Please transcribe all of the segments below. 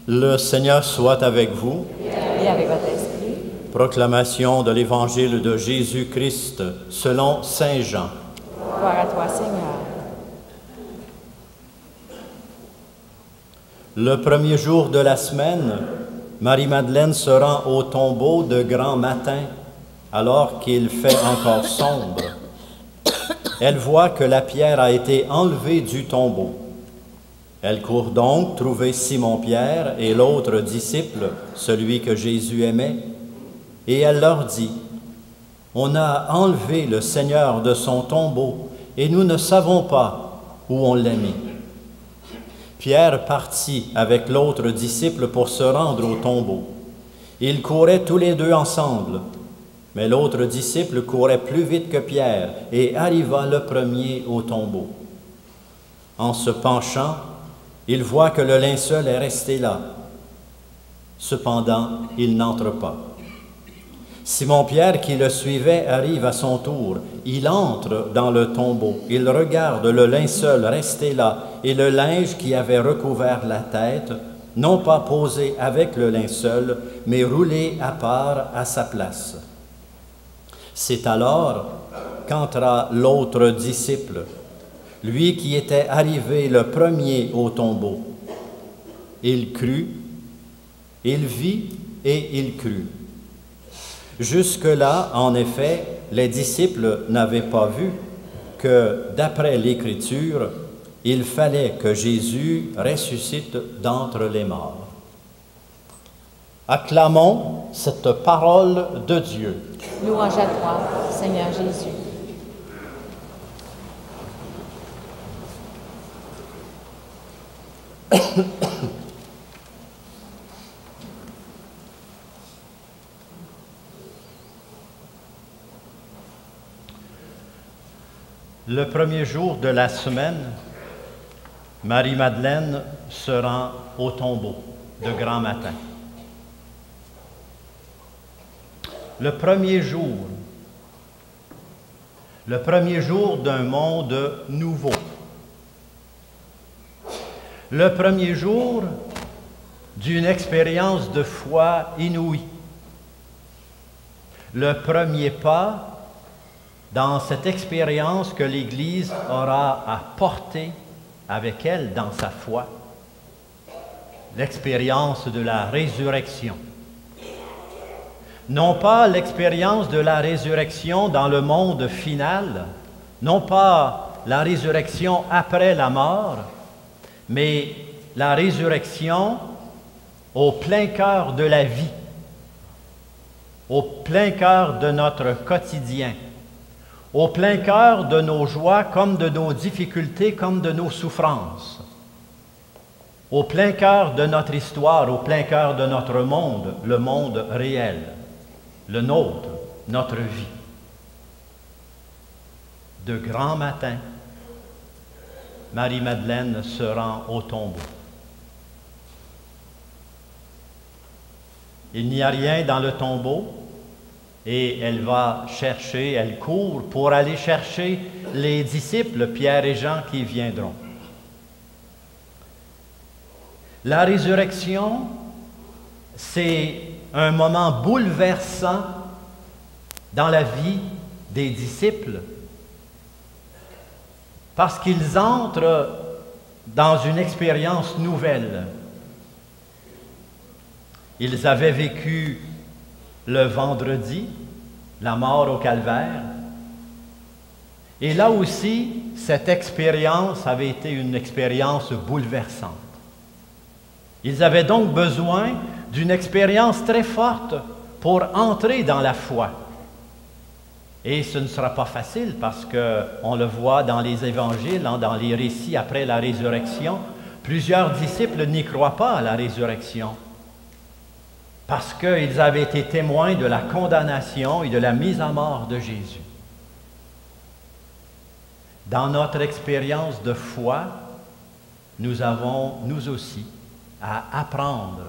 Le Seigneur soit avec vous. Et avec votre esprit. Proclamation de l'Évangile de Jésus-Christ selon Saint Jean. Gloire à toi, Seigneur. Le premier jour de la semaine, Marie-Madeleine se rend au tombeau de grand matin, alors qu'il fait encore sombre. Elle voit que la pierre a été enlevée du tombeau. Elle court donc trouver Simon-Pierre et l'autre disciple, celui que Jésus aimait, et elle leur dit, « On a enlevé le Seigneur de son tombeau, et nous ne savons pas où on l'a mis. » Pierre partit avec l'autre disciple pour se rendre au tombeau. Ils couraient tous les deux ensemble, mais l'autre disciple courait plus vite que Pierre et arriva le premier au tombeau. En se penchant, il voit que le linceul est resté là. Cependant, il n'entre pas. Simon-Pierre, qui le suivait, arrive à son tour. Il entre dans le tombeau. Il regarde le linceul resté là et le linge qui avait recouvert la tête, non pas posé avec le linceul, mais roulé à part à sa place. C'est alors qu'entra l'autre disciple, lui qui était arrivé le premier au tombeau. Il crut, il vit et il crut. Jusque-là, en effet, les disciples n'avaient pas vu que, d'après l'Écriture, il fallait que Jésus ressuscite d'entre les morts. Acclamons cette parole de Dieu. Louange à toi, Seigneur Jésus. Le premier jour de la semaine, Marie-Madeleine se rend au tombeau de grand matin. Le premier jour d'un monde nouveau. Le premier jour d'une expérience de foi inouïe. Le premier pas dans cette expérience que l'Église aura à porter avec elle dans sa foi, l'expérience de la résurrection. Non pas l'expérience de la résurrection dans le monde final, non pas la résurrection après la mort, mais la résurrection au plein cœur de la vie, au plein cœur de notre quotidien, au plein cœur de nos joies comme de nos difficultés, comme de nos souffrances, au plein cœur de notre histoire, au plein cœur de notre monde, le monde réel, le nôtre, notre vie. De grand matin, Marie-Madeleine se rend au tombeau. Il n'y a rien dans le tombeau, et elle va chercher, elle court pour aller chercher les disciples, Pierre et Jean, qui viendront. La résurrection, c'est un moment bouleversant dans la vie des disciples, parce qu'ils entrent dans une expérience nouvelle. Ils avaient vécu le vendredi, la mort au calvaire. Et là aussi, cette expérience avait été une expérience bouleversante. Ils avaient donc besoin d'une expérience très forte pour entrer dans la foi. Et ce ne sera pas facile parce qu'on le voit dans les évangiles, dans les récits après la résurrection, plusieurs disciples n'y croient pas à la résurrection. Parce qu'ils avaient été témoins de la condamnation et de la mise à mort de Jésus. Dans notre expérience de foi, nous avons, nous aussi, à apprendre,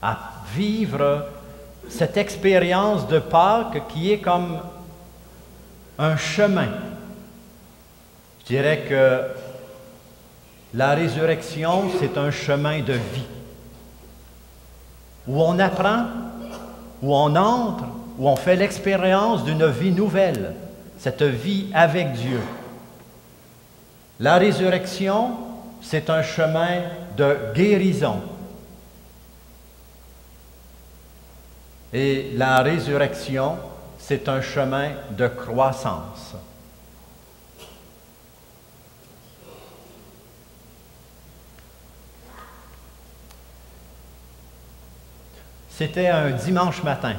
à vivre cette expérience de Pâques qui est comme un chemin. Je dirais que la résurrection, c'est un chemin de vie. où on apprend, où on entre, où on fait l'expérience d'une vie nouvelle, cette vie avec Dieu. La résurrection, c'est un chemin de guérison. Et la résurrection, c'est un chemin de croissance. C'était un dimanche matin.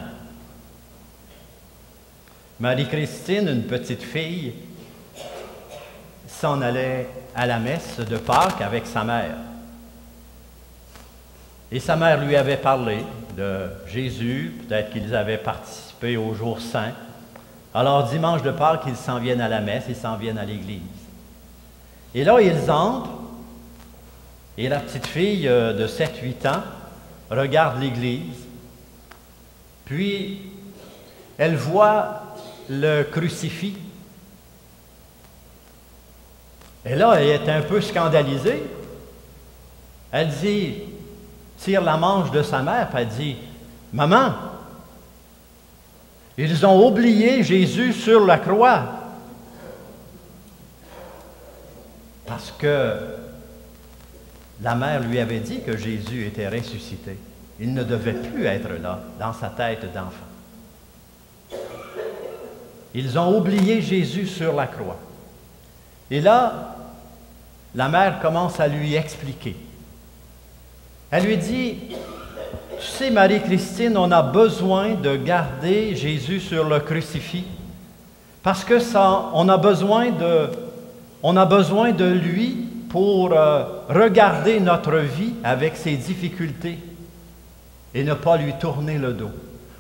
Marie-Christine, une petite fille, s'en allait à la messe de Pâques avec sa mère. Et sa mère lui avait parlé de Jésus, peut-être qu'ils avaient participé au jour saint. Alors, dimanche de Pâques, ils s'en viennent à la messe, ils s'en viennent à l'église. Et là, ils entrent, et la petite fille de 7-8 ans regarde l'église, puis elle voit le crucifix. Et là, elle est un peu scandalisée. Elle dit, tire la manche de sa mère, puis elle dit, « Maman, ils ont oublié Jésus sur la croix. » Parce que la mère lui avait dit que Jésus était ressuscité. Il ne devait plus être là, dans sa tête d'enfant. Ils ont oublié Jésus sur la croix. Et là, la mère commence à lui expliquer. Elle lui dit, « Tu sais, Marie-Christine, on a besoin de garder Jésus sur le crucifix parce que on a besoin de lui pour regarder notre vie avec ses difficultés et ne pas lui tourner le dos.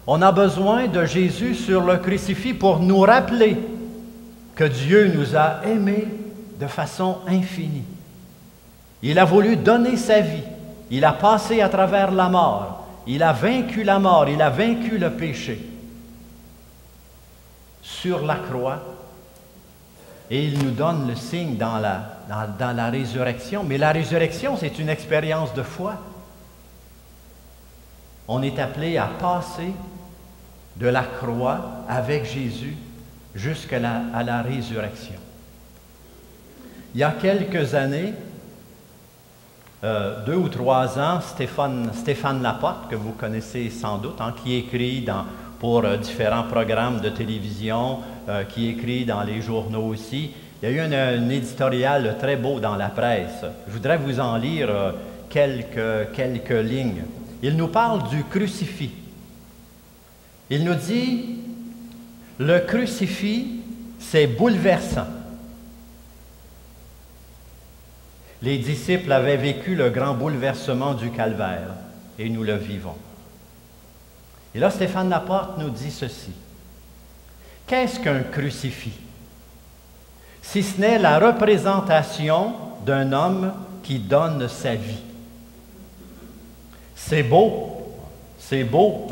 On a besoin de Jésus sur le crucifix pour nous rappeler que Dieu nous a aimés de façon infinie. Il a voulu donner sa vie. Il a passé à travers la mort. Il a vaincu la mort. Il a vaincu le péché. Sur la croix. Et il nous donne le signe dans la résurrection. Mais la résurrection, c'est une expérience de foi. On est appelé à passer de la croix avec Jésus jusqu'à la résurrection. Il y a quelques années, 2 ou 3 ans, Stéphane Laporte, que vous connaissez sans doute, qui écrit pour différents programmes de télévision, qui écrit dans les journaux aussi. Il y a eu un éditorial très beau dans la presse. Je voudrais vous en lire quelques lignes. Il nous parle du crucifix. Il nous dit, le crucifix, c'est bouleversant. Les disciples avaient vécu le grand bouleversement du calvaire et nous le vivons. Et là, Stéphane Laporte nous dit ceci. Qu'est-ce qu'un crucifix? Si ce n'est la représentation d'un homme qui donne sa vie. C'est beau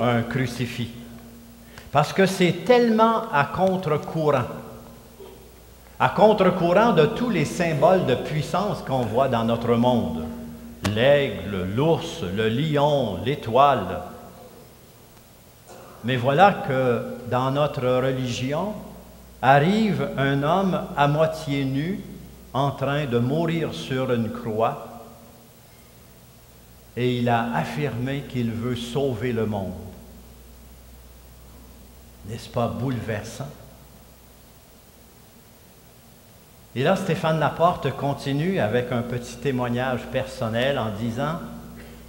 un crucifix, parce que c'est tellement à contre-courant de tous les symboles de puissance qu'on voit dans notre monde. L'aigle, l'ours, le lion, l'étoile. Mais voilà que dans notre religion, arrive un homme à moitié nu, en train de mourir sur une croix, et il a affirmé qu'il veut sauver le monde. N'est-ce pas bouleversant? Et là, Stéphane Laporte continue avec un petit témoignage personnel en disant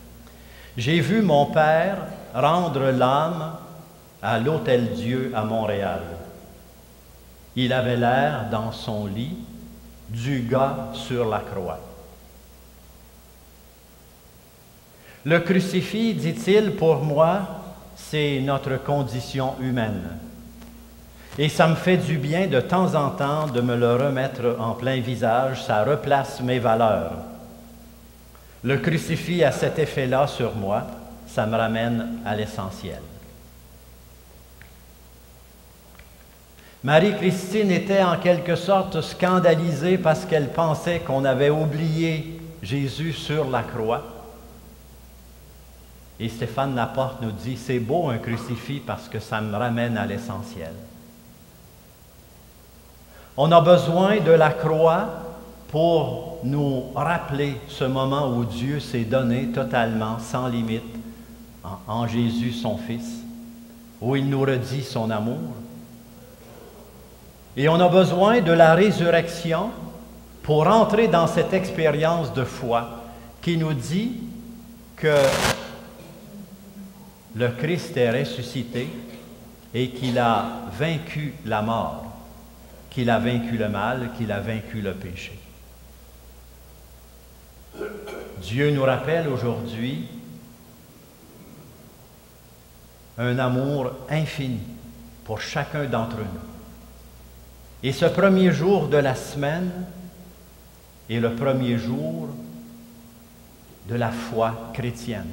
« J'ai vu mon père rendre l'âme à l'Hôtel-Dieu à Montréal. Il avait l'air, dans son lit, du gars sur la croix. Le crucifix, dit-il, pour moi, c'est notre condition humaine. Et ça me fait du bien de temps en temps de me le remettre en plein visage, ça replace mes valeurs. Le crucifix a cet effet-là sur moi, ça me ramène à l'essentiel. » Marie-Christine était en quelque sorte scandalisée parce qu'elle pensait qu'on avait oublié Jésus sur la croix. Et Stéphane Laporte nous dit, c'est beau un crucifix parce que ça me ramène à l'essentiel. On a besoin de la croix pour nous rappeler ce moment où Dieu s'est donné totalement, sans limite, en Jésus son Fils, où il nous redit son amour. Et on a besoin de la résurrection pour entrer dans cette expérience de foi qui nous dit que le Christ est ressuscité et qu'il a vaincu la mort, qu'il a vaincu le mal, qu'il a vaincu le péché. Dieu nous rappelle aujourd'hui un amour infini pour chacun d'entre nous. Et ce premier jour de la semaine est le premier jour de la foi chrétienne.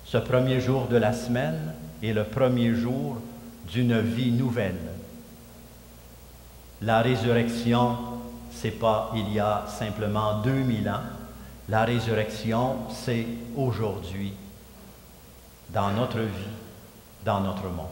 Ce premier jour de la semaine est le premier jour d'une vie nouvelle. La résurrection, ce n'est pas il y a simplement 2000 ans. La résurrection, c'est aujourd'hui, dans notre vie, dans notre monde.